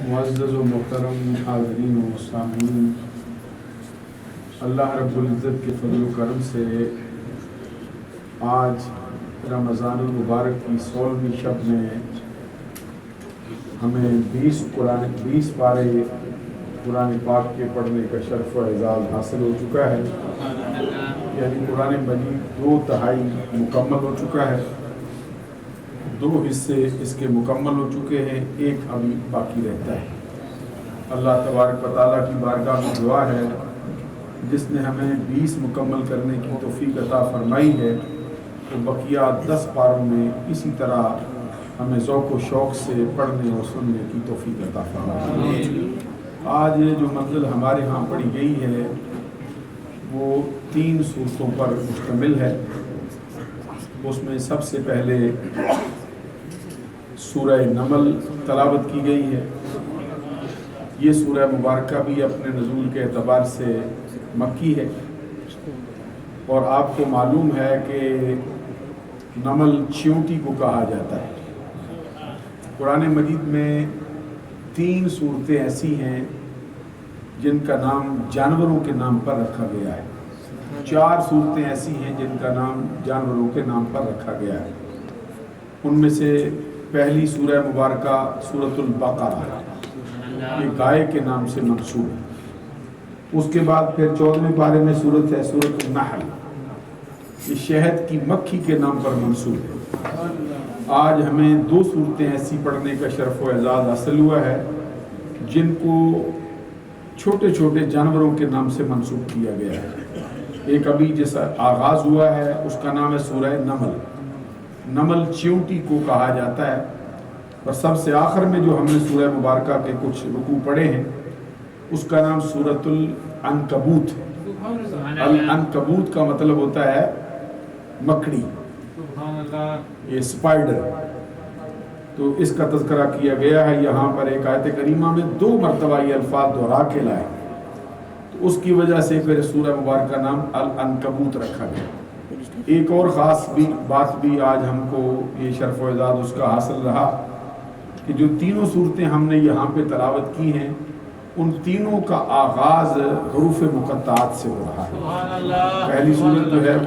معزز و محترم حاضرین و سامعین، اللہ رب العزت کے فضل و کرم سے آج رمضان المبارک کی 16ویں شب میں ہمیں 20 پارے قرآن پاک کے پڑھنے کا شرف و اعزاز حاصل ہو چکا ہے، یعنی قرآن مجید 2/3 مکمل ہو چکا ہے، 2 حصے اس کے مکمل ہو چکے ہیں، ایک ابھی باقی رہتا ہے۔ اللہ تبارک و تعالیٰ کی بارگاہ میں دعا ہے جس نے ہمیں 20 مکمل کرنے کی توفیق عطا فرمائی ہے، تو بقیہ 10 پاروں میں اسی طرح ہمیں ذوق و شوق سے پڑھنے اور سننے کی توفیق عطا فرمائے۔ آج یہ جو منزل ہمارے ہاں پڑھی گئی ہے وہ 3 صورتوں پر مشتمل ہے۔ اس میں سب سے پہلے سورہ نمل تلاوت کی گئی ہے۔ یہ سورہ مبارکہ بھی اپنے نزول کے اعتبار سے مکی ہے، اور آپ کو معلوم ہے کہ نمل چیونٹی کو کہا جاتا ہے۔ قرآن مجید میں 3 صورتیں ایسی ہیں جن کا نام جانوروں کے نام پر رکھا گیا ہے، 4 صورتیں ایسی ہیں جن کا نام جانوروں کے نام پر رکھا گیا ہے۔ ان میں سے پہلی سورہ مبارکہ سورۃ البقرہ، یہ گائے کے نام سے منسوب ہے۔ اس کے بعد پھر 14ویں پارے میں سورت ہے سورۃ النحل، یہ شہد کی مکھی کے نام پر منسوب ہے۔ آج ہمیں 2 صورتیں ایسی پڑھنے کا شرف و اعزاز حاصل ہوا ہے جن کو چھوٹے چھوٹے جانوروں کے نام سے منسوب کیا گیا ہے۔ ایک ابھی جیسا آغاز ہوا ہے اس کا نام ہے سورہ نمل۔ نمل چیونٹی کو کہا جاتا ہے، اور سب سے آخر میں جو ہم نے سورہ مبارکہ کے کچھ رکوع پڑھے ہیں اس کا نام سورۃ العنکبوت ہے۔ العنکبوت کا مطلب ہوتا ہے مکڑی، یہ سپائڈر۔ تو اس کا تذکرہ کیا گیا ہے یہاں پر ایک آیت کریمہ میں 2 مرتبہ یہ الفاظ دہرا کے لائے، تو اس کی وجہ سے پھر سورہ مبارکہ نام العنکبوت رکھا گیا۔ ایک اور خاص بات بھی آج ہم کو یہ شرف و اعزاز اس کا حاصل رہا کہ جو 3 صورتیں ہم نے یہاں پہ تلاوت کی ہیں ان تینوں کا آغاز حروف مقطعات سے ہو رہا ہے۔ پہلی صورت جو ہے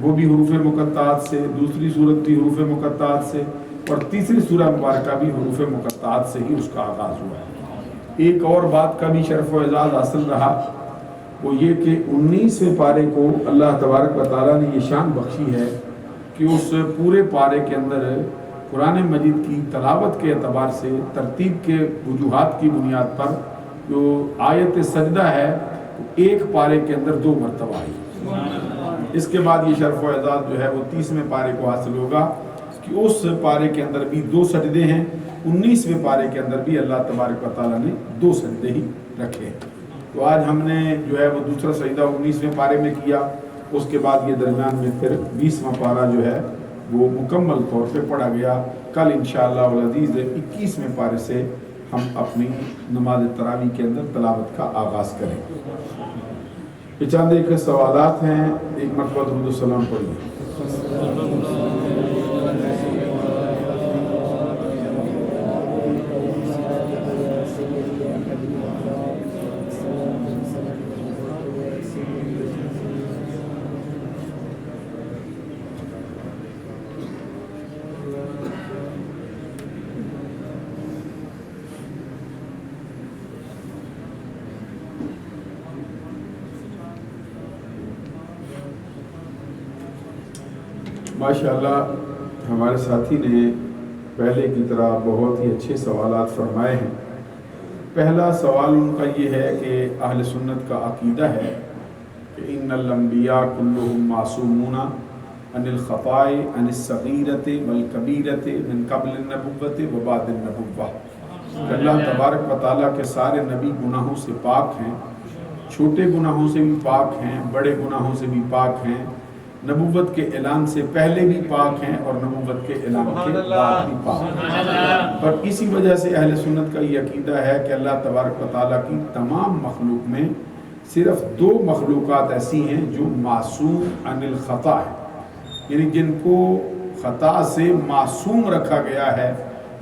وہ بھی حروف مقطعات سے، دوسری صورت بھی حروف مقطعات سے، اور تیسری سورہ مبارکہ بھی حروف مقطعات سے ہی اس کا آغاز ہوا ہے۔ ایک اور بات کا بھی شرف و اعزاز حاصل رہا، وہ یہ کہ 19ویں پارے کو اللہ تبارک و تعالیٰ نے یہ شان بخشی ہے کہ اس پورے پارے کے اندر قرآن مجید کی تلاوت کے اعتبار سے ترتیب کے وجوہات کی بنیاد پر جو آیت سجدہ ہے ایک پارے کے اندر 2 مرتبہ آئی۔ اس کے بعد یہ شرف و اعزاز جو ہے وہ 30ویں پارے کو حاصل ہوگا کہ اس پارے کے اندر بھی 2 سجدے ہیں، 19ویں پارے کے اندر بھی اللہ تبارک و تعالیٰ نے 2 سجدے ہی رکھے ہیں۔ تو آج ہم نے جو ہے وہ دوسرا سجدہ 19ویں پارے میں کیا، اس کے بعد یہ درمیان میں پھر 20واں پارہ جو ہے وہ مکمل طور پہ پڑھا گیا۔ کل انشاءاللہ العزیز 21ویں پارے سے ہم اپنی نماز تراویح کے اندر تلاوت کا آغاز کریں۔ یہ چند ایک سوالات ہیں، ایک مرتبہ درود و سلام پڑھیے۔ ماشاءاللہ ہمارے ساتھی نے پہلے کی طرح بہت ہی اچھے سوالات فرمائے ہیں۔ پہلا سوال ان کا یہ ہے کہ اہل سنت کا عقیدہ ہے کہ ان الانبیاء کلهم معصومون عن الخطاء عن الصغیرۃ والکبیرۃ من قبل النبوۃ و بعد النبوۃ، کہ اللہ تبارک و تعالیٰ کے سارے نبی گناہوں سے پاک ہیں، چھوٹے گناہوں سے بھی پاک ہیں، بڑے گناہوں سے بھی پاک ہیں، نبوت کے اعلان سے پہلے بھی پاک ہیں اور نبوت کے اعلان کے بعد بھی پاک ہیں۔ پر اسی وجہ سے اہل سنت کا یہ عقیدہ ہے کہ اللہ تبارک و تعالیٰ کی تمام مخلوق میں صرف 2 مخلوقات ایسی ہیں جو معصوم عن الخطا ہے، یعنی جن کو خطا سے معصوم رکھا گیا ہے،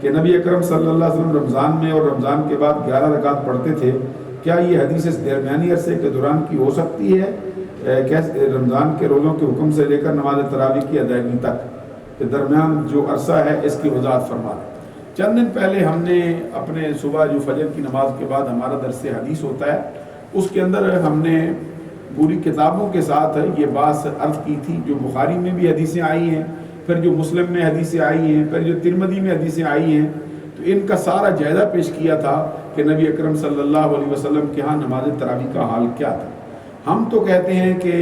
کہ نبی اکرم صلی اللہ علیہ وسلم رمضان میں اور رمضان کے بعد 11 رکعت پڑھتے تھے، کیا یہ حدیث اس درمیانی عرصے کے دوران کی ہو سکتی ہے؟ کیسے رمضان کے روزوں کے حکم سے لے کر نماز تراویح کی ادائیگی تک کے درمیان جو عرصہ ہے اس کی وضاحت فرما دیں۔ چند دن پہلے ہم نے اپنے صبح جو فجر کی نماز کے بعد ہمارا درس حدیث ہوتا ہے، اس کے اندر ہم نے پوری کتابوں کے ساتھ یہ بات عرض کی تھی، جو بخاری میں بھی حدیثیں آئی ہیں، پھر جو مسلم میں حدیثیں آئی ہیں، پھر جو ترمذی میں حدیثیں آئی ہیں، تو ان کا سارا جائزہ پیش کیا تھا کہ نبی اکرم صلی اللہ علیہ وسلم کے ہاں نماز تراویح کا حال کیا تھا۔ ہم تو کہتے ہیں کہ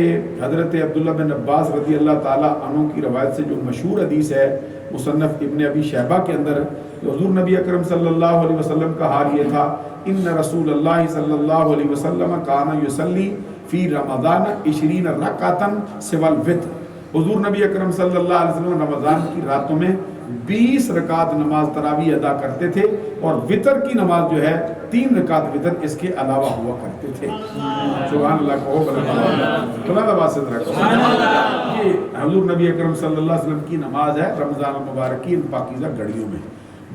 حضرت عبداللہ بن عباس رضی اللہ تعالیٰ عنہ کی روایت سے جو مشہور حدیث ہے مصنف ابن ابی شیبہ کے اندر، کہ حضور نبی اکرم صلی اللہ علیہ وسلم کا حال یہ تھا، ان رسول اللہ صلی اللہ علیہ وسلم کان یصلی فی رمضان 20 رکعۃ سوى الوتر۔ حضور نبی اکرم صلی اللہ علیہ وسلم رمضان کی راتوں میں 20 رکعت نماز تراویح ادا کرتے تھے، اور وطر کی نماز جو ہے 3 رکعت وطر اس کے علاوہ ہوا کرتے تھے۔ سبحان اللہ کہو، یہ حضور نبی اکرم صلی اللہ علیہ وسلم کی نماز ہے رمضان المبارک کی ان پاکیزہ گھڑیوں میں۔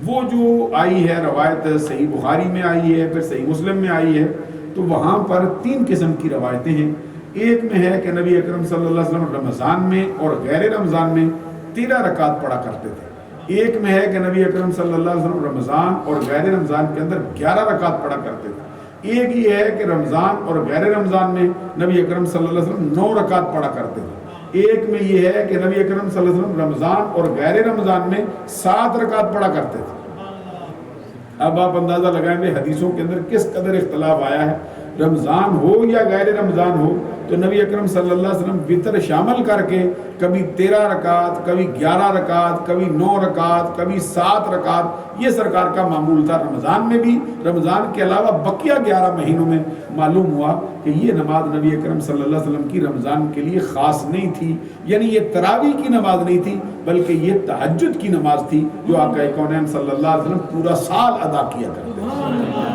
وہ جو آئی ہے روایت صحیح بخاری میں آئی ہے، پھر صحیح مسلم میں آئی ہے، تو وہاں پر 3 قسم کی روایتیں ہیں۔ ایک میں ہے کہ نبی اکرم صلی اللہ علیہ وسلم رمضان میں اور غیر رمضان میں 13 رکعت پڑھا کرتے تھے۔ ایک میں ہے کہ نبی اکرم صلی اللہ علیہ وسلم رمضان اور غیر رمضان کے اندر 11 رکعت پڑھا کرتے تھے۔ ایک یہ ہے کہ رمضان اور غیر رمضان میں نبی اکرم صلی اللہ علیہ وسلم 9 رکعت پڑھا کرتے تھے۔ ایک میں یہ ہے کہ نبی اکرم صلی اللہ علیہ وسلم رمضان اور غیر رمضان میں 7 رکعت پڑھا کرتے تھے۔ اب آپ اندازہ لگائیں گے حدیثوں کے اندر کس قدر اختلاف آیا ہے، رمضان ہو یا غیر رمضان ہو، تو نبی اکرم صلی اللہ علیہ وسلم وطر شامل کر کے کبھی 13 رکعت، کبھی 11 رکعت، کبھی 9 رکعت، کبھی 7 رکعت، یہ سرکار کا معمول تھا۔ رمضان میں بھی، رمضان کے علاوہ بقیہ 11 مہینوں میں معلوم ہوا کہ یہ نماز نبی اکرم صلی اللہ علیہ وسلم کی رمضان کے لیے خاص نہیں تھی، یعنی یہ تراویح کی نماز نہیں تھی، بلکہ یہ تہجد کی نماز تھی جو آقا کونین صلی اللہ علیہ وسلم پورا سال ادا کیا کرتے تھے۔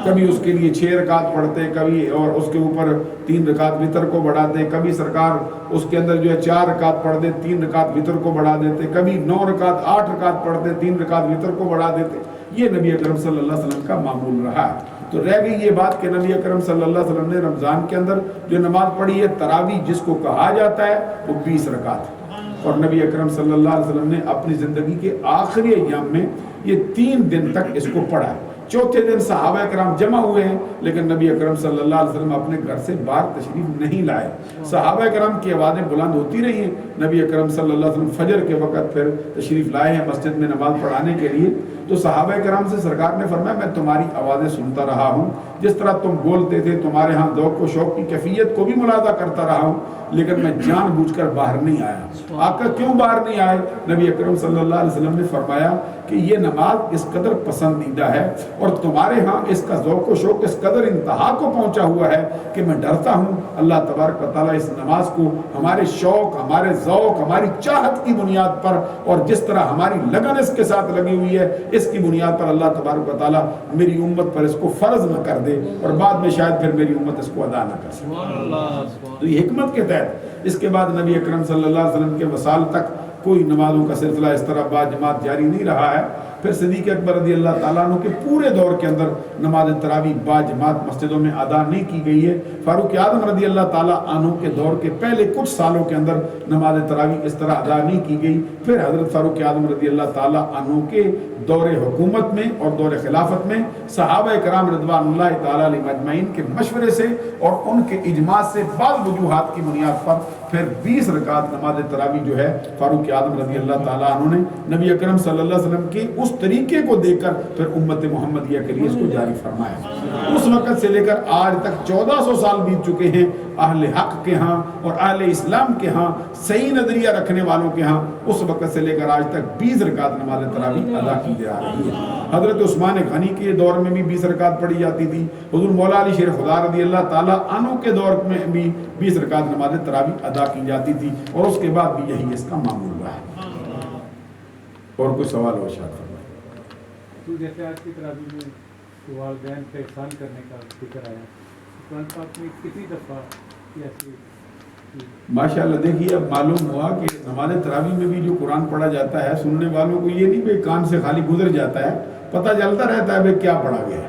کبھی اس کے لیے 6 رکعت پڑھتے، کبھی اور اس کے اوپر 3 رکعت وطر کو بڑھاتے، کبھی سرکار اس کے اندر جو ہے 4 رکعت پڑھتے 3 رکعت وطر کو بڑھا دیتے، کبھی 9 رکعت 8 رکعت پڑھتے 3 رکعت وطر کو بڑھا دیتے۔ یہ نبی اکرم صلی اللہ علیہ وسلم کا معمول رہا ہے۔ تو رہ گئی یہ بات کہ نبی اکرم صلی اللہ علیہ وسلم نے رمضان کے اندر جو نماز پڑھی ہے تراویح جس کو کہا جاتا ہے وہ 20 رکعت ہے، اور نبی اکرم صلی اللہ علیہ وسلم نے اپنی زندگی کے آخری ایام میں یہ 3 دن تک اس کو پڑھا ہے۔ چوتھے دن صحابہ کرام جمع ہوئے ہیں، لیکن نبی اکرم صلی اللہ علیہ وسلم اپنے گھر سے باہر تشریف نہیں لائے۔ صحابہ کرام کی آوازیں بلند ہوتی رہی ہیں، نبی اکرم صلی اللہ علیہ وسلم فجر کے وقت پھر تشریف لائے ہیں مسجد میں نماز پڑھانے کے لیے، تو صحابہ کرام سے سرکار نے فرمایا میں تمہاری آوازیں سنتا رہا ہوں، جس طرح تم بولتے تھے تمہارے ہاں ذوق و شوق کی کیفیت کو بھی ملاحظہ کرتا رہا ہوں، لیکن میں جان بوجھ کر باہر نہیں آیا۔ آقا کیوں باہر نہیں آئے؟ نبی اکرم صلی اللہ علیہ وسلم نے فرمایا کہ یہ نماز اس قدر پسندیدہ ہے اور تمہارے ہاں اس کا ذوق و شوق اس قدر انتہا کو پہنچا ہوا ہے کہ میں ڈرتا ہوں اللہ تبارک و تعالیٰ اس نماز کو ہمارے شوق، ہمارے ذوق، ہماری چاہت کی بنیاد پر، اور جس طرح ہماری لگن اس کے ساتھ لگی ہوئی ہے اس کی بنیاد پر اللہ تبارک و تعالیٰ میری امت پر اس کو فرض نہ کر دے، اور بعد میں شاید پھر میری امت اس کو ادا نہ کر سکے۔ تو یہ حکمت کے تحت اس کے بعد نبی اکرم صلی اللہ علیہ وسلم کے وصال تک کوئی نمازوں کا سلسلہ اس طرح با جماعت جاری نہیں رہا ہے۔ پھر صدیق اکبر رضی اللہ تعالیٰ عنہ کے پورے دور کے اندر نماز تراویح با جماعت مسجدوں میں ادا نہیں کی گئی ہے۔ فاروق اعظم رضی اللہ تعالیٰ عنہ کے دور کے پہلے کچھ سالوں کے اندر نماز تراویح اس طرح ادا نہیں کی گئی۔ پھر حضرت فاروق اعظم رضی اللہ تعالیٰ عنہ کے دور حکومت میں اور دور خلافت میں صحابہ کرام رضوان اللہ تعالیٰ علیہم اجمعین کے مشورے سے اور ان کے اجماع سے بعض وجوہات کی بنیاد پر پھر 20 رکعت نماز تراویح جو ہے فاروق اعظم رضی اللہ تعالیٰ عنہ نے نبی اکرم صلی اللہ علیہ وسلم کے اس طریقے کو دیکھ کر پھر امت محمدیہ کے لیے اس کو جاری فرمایا۔ اس وقت سے لے کر آج تک 1400 سال بیت چکے ہیں، اہل حق کے ہاں اور اہل اسلام کے ہاں، صحیح نظریہ رکھنے والوں کے ہاں، اس وقت سے لے کر آج تک 20 رکعت نماز تراویح ادا کی جا رہی ہے۔ حضرت عثمان غنی کے دور میں بھی 20 رکعت پڑھی جاتی تھی، حضور مولا علی شیر خدا رضی اللہ تعالیٰ عنہ کے دور میں بھی 20 رکعت نماز تراویح ادا کی جاتی تھی، اور اس کے بعد بھی یہی اس کا معمول رہا ہے۔ اور کوئی سوال ہو شاید فرمائیں۔ تو جیسے آج کی تراویح میں والدین کا احسان کرنے کا ذکر آیا، قرآن پاک میں کتنی دفعہ ایسی؟ ماشاءاللہ دیکھیے اب معلوم ہوا کہ نماز تراویح میں بھی جو قرآن پڑھا جاتا ہے سننے والوں کو یہ نہیں کہ کان سے خالی گزر جاتا ہے، پتہ چلتا رہتا ہے بھائی کیا پڑھا گیا ہے.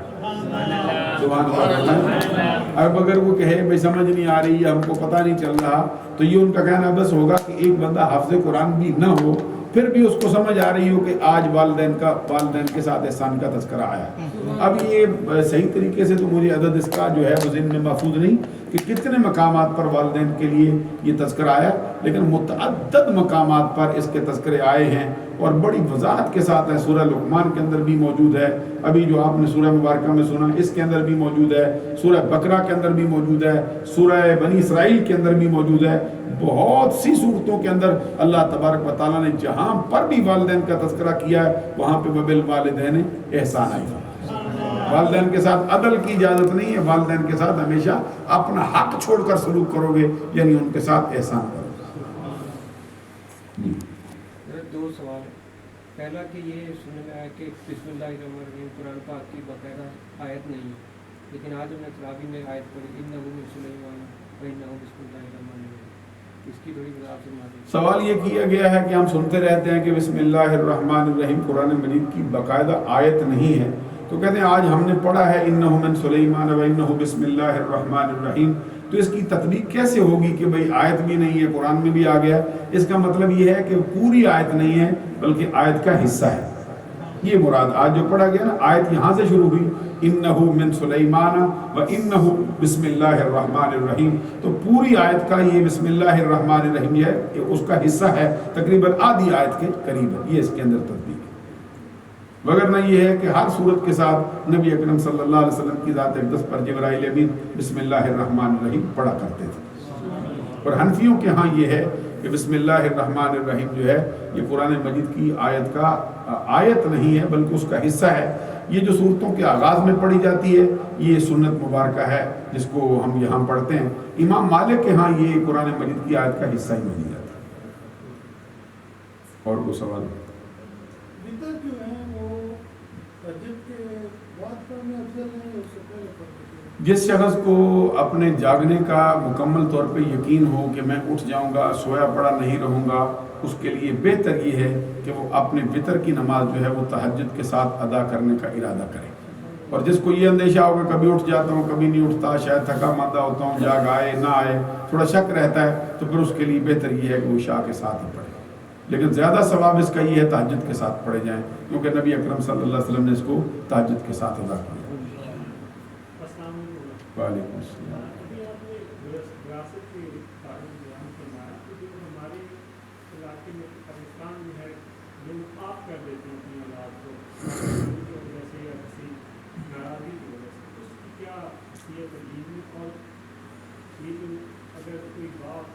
سبحان اللہ. اب اگر وہ کہے بھائی سمجھ نہیں آ رہی، ہم کو پتہ نہیں چل رہا، تو یہ ان کا کہنا بس ہوگا کہ ایک بندہ حافظ قرآن بھی نہ ہو پھر بھی اس کو سمجھ آ رہی ہو کہ آج والدین کے ساتھ احسان کا تذکرہ آیا. اب یہ صحیح طریقے سے تو مجھے عدد اس کا جو ہے وہ ذہن میں محفوظ نہیں کہ کتنے مقامات پر والدین کے لیے یہ تذکرہ آیا، لیکن متعدد مقامات پر اس کے تذکرے آئے ہیں اور بڑی وضاحت کے ساتھ ہے. سورہ لقمان کے اندر بھی موجود ہے، ابھی جو آپ نے سورہ مبارکہ میں سنا اس کے اندر بھی موجود ہے، سورہ بقرہ کے اندر بھی موجود ہے، سورہ بنی اسرائیل کے اندر بھی موجود ہے. بہت سی صورتوں کے اندر اللہ تبارک و تعالیٰ نے جہاں پر بھی والدین کا تذکرہ کیا ہے وہاں پہ وبالوالدین احسان آئی. والدین کے ساتھ عدل کی اجازت نہیں ہے، والدین کے ساتھ ہمیشہ اپنا حق چھوڑ کر سلوک کرو گے، یعنی ان کے ساتھ احسان کرو گے. دو سوال. پہلا کہ یہ سننے میں آیا کہ بسم اللہ الرحمن الرحیم قرآن پاک کی باقاعدہ آیت نہیں ہے، لیکن آج ہم نے تراویح میں آیت پڑھی انہ من سلیمان وانہ بسم اللہ الرحمن الرحیم. اس کی تھوڑی وضاحت فرما دیں. سوال یہ کیا گیا ہے کہ ہم سنتے رہتے ہیں کہ بسم اللہ الرحمن الرحیم قرآن مجید کی باقاعدہ آیت نہیں ہے، تو کہتے ہیں آج ہم نے پڑھا ہے انہ من سلیمان وانہ بسم اللہ الرحمن الرحیم، تو اس کی تطبیق کیسے ہوگی کہ بھئی آیت بھی نہیں ہے قرآن میں بھی آ گیا. اس کا مطلب یہ ہے کہ پوری آیت نہیں ہے بلکہ آیت کا حصہ ہے. یہ مراد آج جو پڑھا گیا نا، آیت یہاں سے شروع ہوئی انہ من سلیمان و انہ بسم اللہ الرحمن الرحیم، تو پوری آیت کا یہ بسم اللہ الرحمن الرحیم یہ ہے اس کا حصہ ہے، تقریباً آدھی آیت کے قریب ہے. یہ اس کے اندر تطبیق ہے. وگرنہ یہ ہے کہ ہر صورت کے ساتھ نبی اکرم صلی اللہ علیہ وسلم کی ذات اقدس پر جبرائیل امین بسم اللہ الرحمن الرحیم پڑھا کرتے تھے. اور حنفیوں کے ہاں یہ ہے کہ بسم اللہ الرحمن الرحیم جو ہے یہ قرآن مجید کی آیت نہیں ہے بلکہ اس کا حصہ ہے. یہ جو صورتوں کے آغاز میں پڑھی جاتی ہے یہ سنت مبارکہ ہے جس کو ہم یہاں پڑھتے ہیں. امام مالک کے ہاں یہ قرآن مجید کی آیت کا حصہ ہی مانی جاتا ہے. اور کوئی سوال؟ جس شخص کو اپنے جاگنے کا مکمل طور پہ یقین ہو کہ میں اٹھ جاؤں گا، سویا پڑا نہیں رہوں گا، اس کے لیے بہتر یہ ہے کہ وہ اپنے وتر کی نماز جو ہے وہ تہجد کے ساتھ ادا کرنے کا ارادہ کرے. اور جس کو یہ اندیشہ ہوگا کبھی اٹھ جاتا ہوں کبھی نہیں اٹھتا، شاید تھکا ماندہ ہوتا ہوں، جاگ آئے نہ آئے، تھوڑا شک رہتا ہے، تو پھر اس کے لیے بہتر یہ ہے کہ وہ عشاء کے ساتھ ہی پڑھے. لیکن زیادہ ثواب اس کا یہ ہے تہجد کے ساتھ پڑھے جائیں، کیونکہ نبی اکرم صلی اللہ علیہ وسلم نے اس کو تہجد کے ساتھ ادا کیا. وعلیکم السلام. اگر کوئی باپ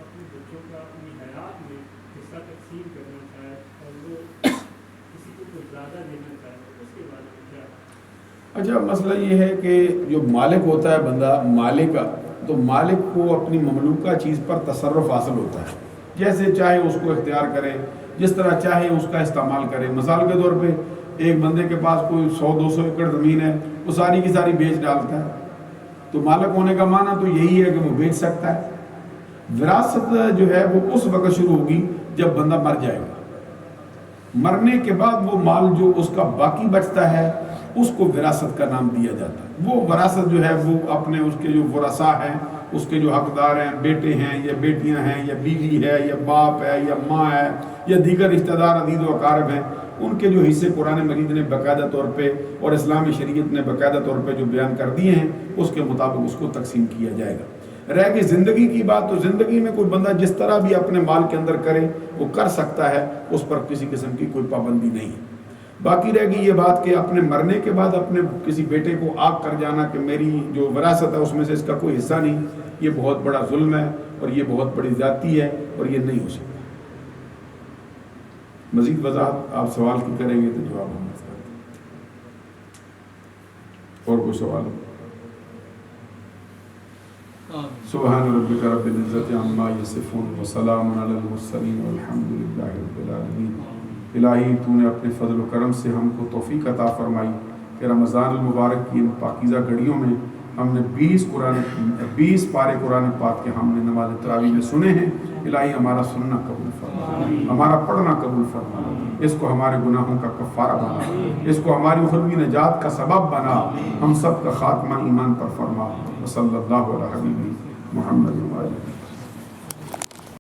اپنے بچوں کا اپنی حیات میں حصہ تقسیم کرنا چاہے اور وہ کسی کو کچھ زیادہ دینا چاہے اس کے بارے میں کیا؟ اچھا، مسئلہ یہ ہے کہ جو مالک ہوتا ہے بندہ مالک، تو مالک کو اپنی مملوکہ چیز پر تصرف حاصل ہوتا ہے، جیسے چاہے اس کو اختیار کرے، جس طرح چاہے اس کا استعمال کرے. مثال کے طور پہ ایک بندے کے پاس کوئی 100-200 ایکڑ زمین ہے، وہ ساری کی ساری بیچ ڈالتا ہے، تو مالک ہونے کا معنی تو یہی ہے کہ وہ بیچ سکتا ہے. وراثت جو ہے وہ اس وقت شروع ہوگی جب بندہ مر جائے گا. مرنے کے بعد وہ مال جو اس کا باقی بچتا ہے اس کو وراثت کا نام دیا جاتا ہے. وہ وراثت جو ہے وہ اپنے اس کے جو ورثاء ہیں، اس کے جو حقدار ہیں، بیٹے ہیں یا بیٹیاں ہیں یا بیوی ہے یا باپ ہے یا ماں ہے یا دیگر رشتہ دار عزیز و اقارب ہیں، ان کے جو حصے قرآن مجید نے باقاعدہ طور پہ اور اسلامی شریعت نے باقاعدہ طور پہ جو بیان کر دیے ہیں اس کے مطابق اس کو تقسیم کیا جائے گا. رہ گئی زندگی کی بات، تو زندگی میں کوئی بندہ جس طرح بھی اپنے مال کے اندر کرے وہ کر سکتا ہے، اس پر کسی قسم کی کوئی پابندی نہیں ہے. باقی رہ گئی یہ بات کہ اپنے مرنے کے بعد اپنے کسی بیٹے کو آگ کر جانا کہ میری جو وراثت ہے اس میں سے اس کا کوئی حصہ نہیں، یہ بہت بڑا ظلم ہے اور یہ بہت بڑی زیادتی ہے اور یہ نہیں ہو سکتا. مزید وضاحت آپ سوال کی کریں گے تو جواب ہم کرتے ہیں. اور کوئی سوال؟ سبحان ربک رب العزت عما یصفون وسلام علی المرسلین والحمد للہ رب العالمین. الہی تو نے اپنے فضل و کرم سے ہم کو توفیق عطا فرمائی کہ رمضان المبارک کی ان پاکیزہ گھڑیوں میں ہم نے 20 پارے قرآن پاک کے ہم نے نماز تراویح میں سنے ہیں. الہی ہمارا سننا قبول فرما، ہمارا پڑھنا قبول فرما، اس کو ہمارے گناہوں کا کفارہ بنا، اس کو ہماری اخروی نجات کا سبب بنا، ہم سب کا خاتمہ ایمان پر فرما۔ وصلی اللہ علیہ حبیبی محمد و آلہ۔